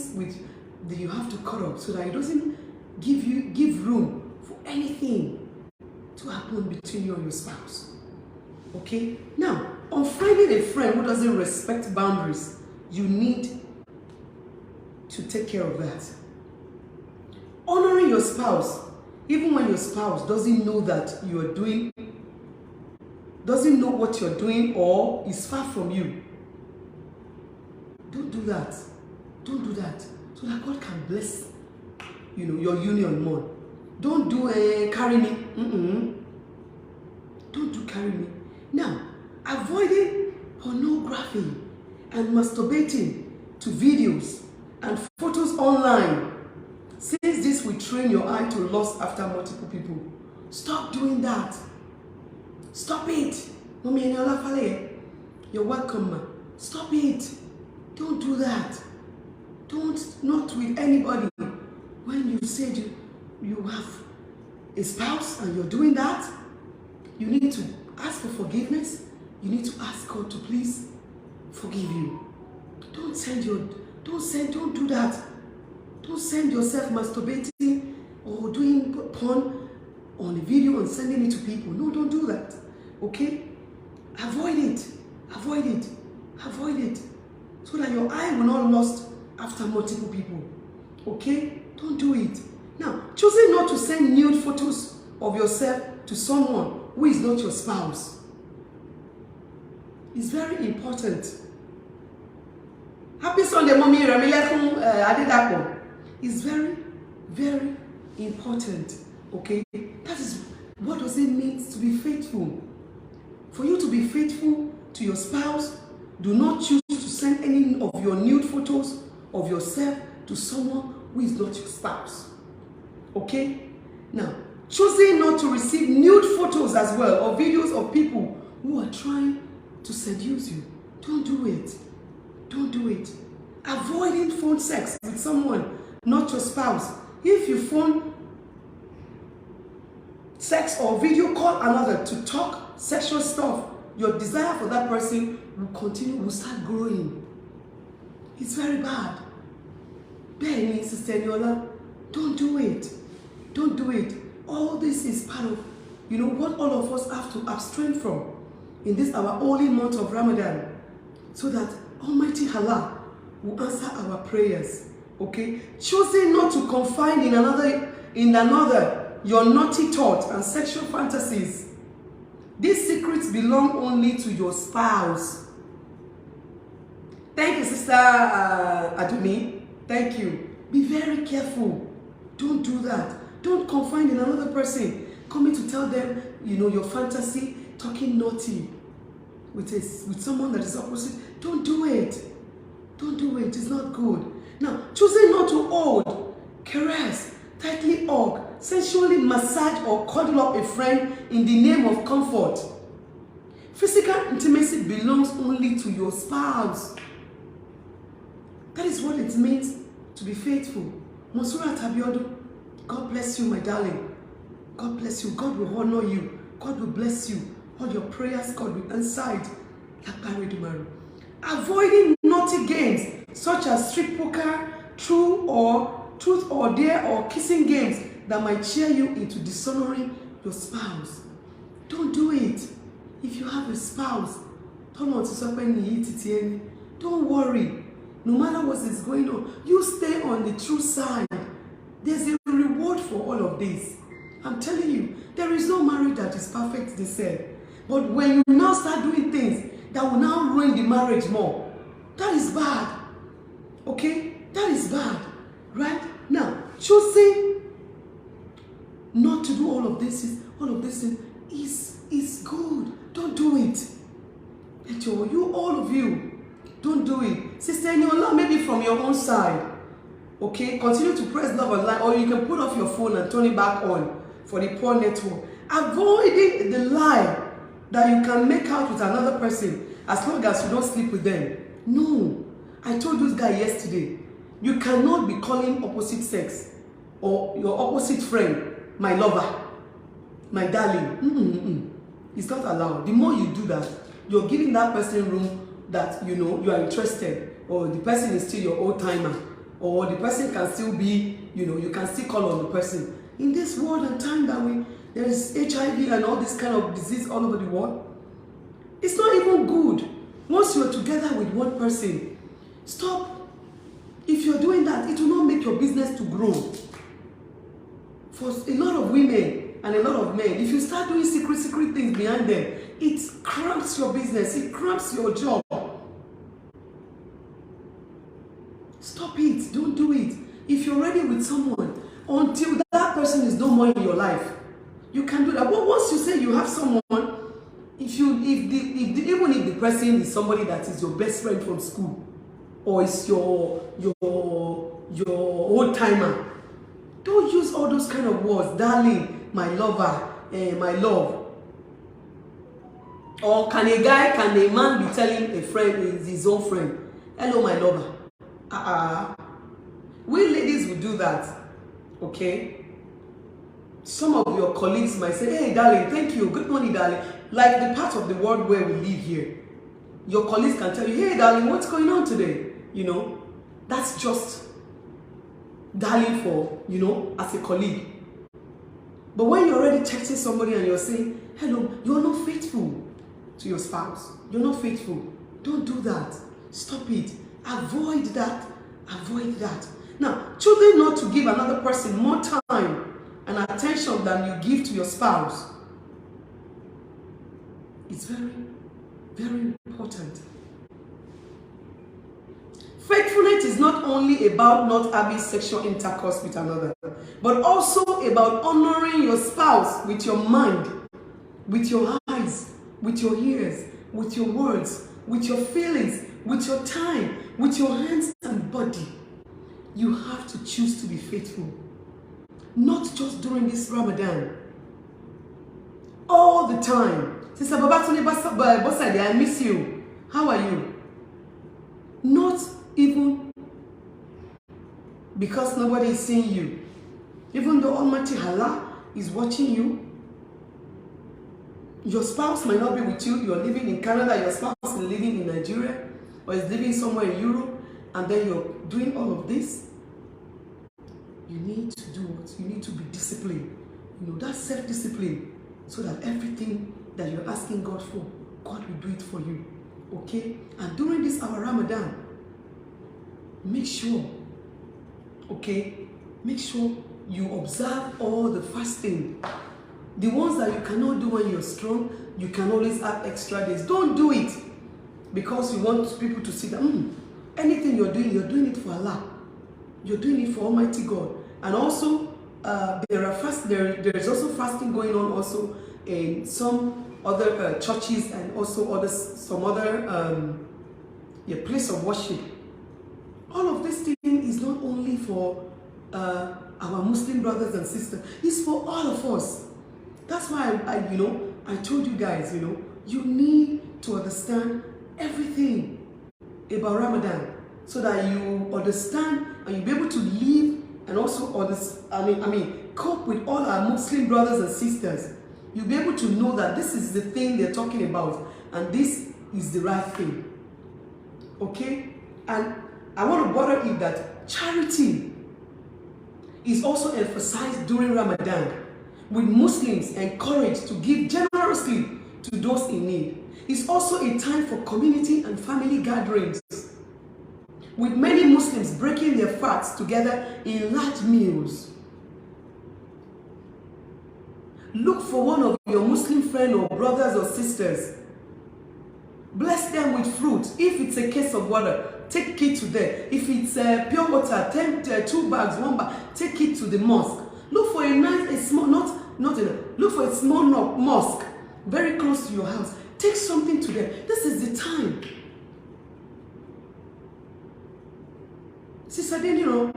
things that you have to cut off so that it doesn't give room for anything to happen between you and your spouse. Okay? Now, on finding a friend who doesn't respect boundaries, you need to take care of that. Honoring your spouse, even when your spouse doesn't know that you are doing, doesn't know what you're doing or is far from you. Don't do that. Don't do that. So that God can bless, your union more. Don't do carry me. Don't do carry me. Now, avoiding pornography and masturbating to videos and photos online. Since this will train your eye to lust after multiple people. Stop doing that. Stop it. You're welcome, ma. Stop it. Don't do that. Not with anybody. When you said you have a spouse and you're doing that, you need to ask for forgiveness. You need to ask God to please forgive you. Don't do that. Don't send yourself masturbating or doing porn on a video and sending it to people. No, don't do that. Okay? Avoid it. Avoid it. Avoid it. So that your eye will not lust after multiple people. Okay? Don't do it. Now, choosing not to send nude photos of yourself to someone who is not your spouse is very important. Happy Sunday, Mommy. Adidapo. It's very, very important. Okay? That is what does it mean to be faithful. For you to be faithful to your spouse, do not choose to send any of your nude photos of yourself to someone who is not your spouse. Okay? Now, choosing not to receive nude photos as well or videos of people who are trying to seduce you. Don't do it. Don't do it. Avoiding phone sex with someone not your spouse. If you phone sex or video call another to talk sexual stuff, your desire for that person will start growing. It's very bad. Benny, Sister Niola, don't do it. Don't do it. All this is part of, what all of us have to abstain from in this our holy month of Ramadan, so that Almighty Allah will answer our prayers. Okay? Choosing not to confide in another your naughty thoughts and sexual fantasies. These secrets belong only to your spouse. Thank you, Sister Adumi. Thank you. Be very careful. Don't do that. Don't confide in another person coming to tell them, your fantasy, talking naughty with someone that is opposite. Don't do it. Don't do it. It's not good. Now, choosing not to hold, caress, tightly hug, sensually massage or cuddle up a friend in the name of comfort. Physical intimacy belongs only to your spouse. That is what it means to be faithful. Monsura Tabiodo, God bless you, my darling. God bless you. God will honor you. God will bless you. All your prayers, God will answer it. Avoiding naughty games such as street poker, truth or dare, or kissing games that might cheer you into dishonoring your spouse. Don't do it. If you have a spouse, don't worry. No matter what is going on, you stay on the true side. There's a reward for all of this. I'm telling you, there is no marriage that is perfect, they said. But when you now start doing things that will now ruin the marriage more, that is bad. Okay? That is bad. Right? Now, choosing not to do all of this is good. Don't do it. All of you, don't do it. Sister Eniola, maybe from your own side. Okay? Continue to press love online, or you can put off your phone and turn it back on for the poor network. Avoiding the lie that you can make out with another person as long as you don't sleep with them. No. I told this guy yesterday, you cannot be calling opposite sex or your opposite friend my lover, my darling. It's not allowed. The more you do that, you're giving that person room that you are interested, or the person is still your old timer, or the person can still be, you know, you can still call on the person. In this world and time that there is HIV and all this kind of disease all over the world, it's not even good. Once you're together with one person, stop. If you're doing that, it will not make your business to grow. For a lot of women and a lot of men, if you start doing secret things behind them, it cramps your business, it cramps your job. Stop it, don't do it. If you're ready with someone, until that person is no more in your life, you can do that. But once you say you have someone, even if the person is somebody that is your best friend from school, or is your old timer, don't use all those kind of words, darling, my lover, my love. Or can a man be telling a friend, his own friend, hello, my lover? We ladies will do that, okay? Some of your colleagues might say, hey, darling, thank you, good morning, darling. Like the part of the world where we live here, your colleagues can tell you, hey, darling, what's going on today? You know, that's just darling for, you know, as a colleague. But when you're already texting somebody and you're saying, hello, you're not faithful to your spouse. You're not faithful. Don't do that. Stop it. Avoid that. Avoid that. Now, choosing not to give another person more time and attention than you give to your spouse, it's very, very important. Faithfulness is not only about not having sexual intercourse with another, but also about honoring your spouse with your mind, with your eyes, with your ears, with your words, with your feelings, with your time, with your hands and body. You have to choose to be faithful. Not just during this Ramadan. All the time. Sister Babatunde Bosade, I miss you. How are you? Not even because nobody is seeing you. Even though Almighty Allah is watching you, your spouse might not be with you. You're living in Canada, your spouse is living in Nigeria, or is living somewhere in Europe, and then you're doing all of this. You need to do what? You need to be disciplined. You know, that's self-discipline, so that everything that you're asking God for, God will do it for you. Okay? And during this our Ramadan, make sure, okay, make sure you observe all the fasting. The ones that you cannot do when you're strong, you can always add extra days. Don't do it because you want people to see that anything you're doing it for Allah. You're doing it for Almighty God. And also, there is also fasting going on also in some other churches and also some other place of worship. All of this thing is not only for our Muslim brothers and sisters, it's for all of us. That's why I told you guys, you need to understand everything about Ramadan so that you understand and you'll be able to live and also cope with all our Muslim brothers and sisters. You'll be able to know that this is the thing they're talking about and this is the right thing. Okay? And I want to bother you that charity is also emphasized during Ramadan, with Muslims encouraged to give generously to those in need. It's also a time for community and family gatherings, with many Muslims breaking their fasts together in large meals. Look for one of your Muslim friends or brothers or sisters. Bless them with fruit. If it's a case of water, take it to them. If it's pure water, 2 bags, 1 bag, take it to the mosque. Look for look for a small mosque very close to your house. Take something to them. This is the time. Sister Daniel,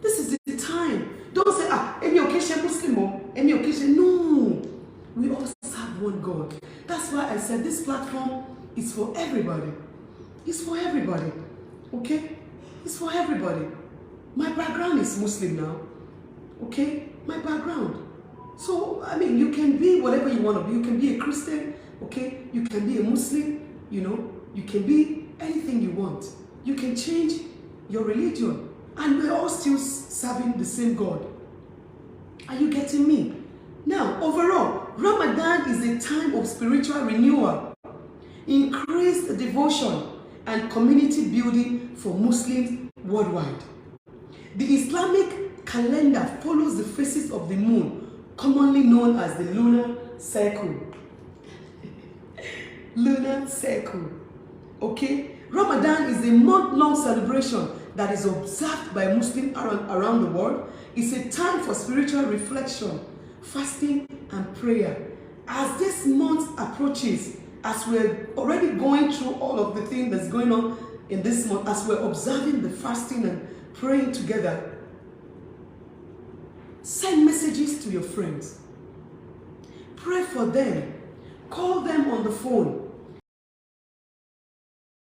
this is the time. Don't say, any occasion Muslim, any occasion. No. We all serve one God. That's why I said this platform is for everybody. It's for everybody. Okay? It's for everybody. My background is Muslim now. Okay? My background. So, you can be whatever you want to be. You can be a Christian. Okay? You can be a Muslim. You can be anything you want. You can change your religion. And we're all still serving the same God. Are you getting me? Now, overall, Ramadan is a time of spiritual renewal, increased devotion, and community building for Muslims worldwide. The Islamic calendar follows the phases of the moon, commonly known as the lunar cycle. Lunar cycle. Okay? Ramadan is a month-long celebration that is observed by Muslims around the world. It's a time for spiritual reflection, fasting, and prayer. As this month approaches, as we're already going through all of the things that's going on in this month, as we're observing the fasting and praying together, send messages to your friends. Pray for them. Call them on the phone.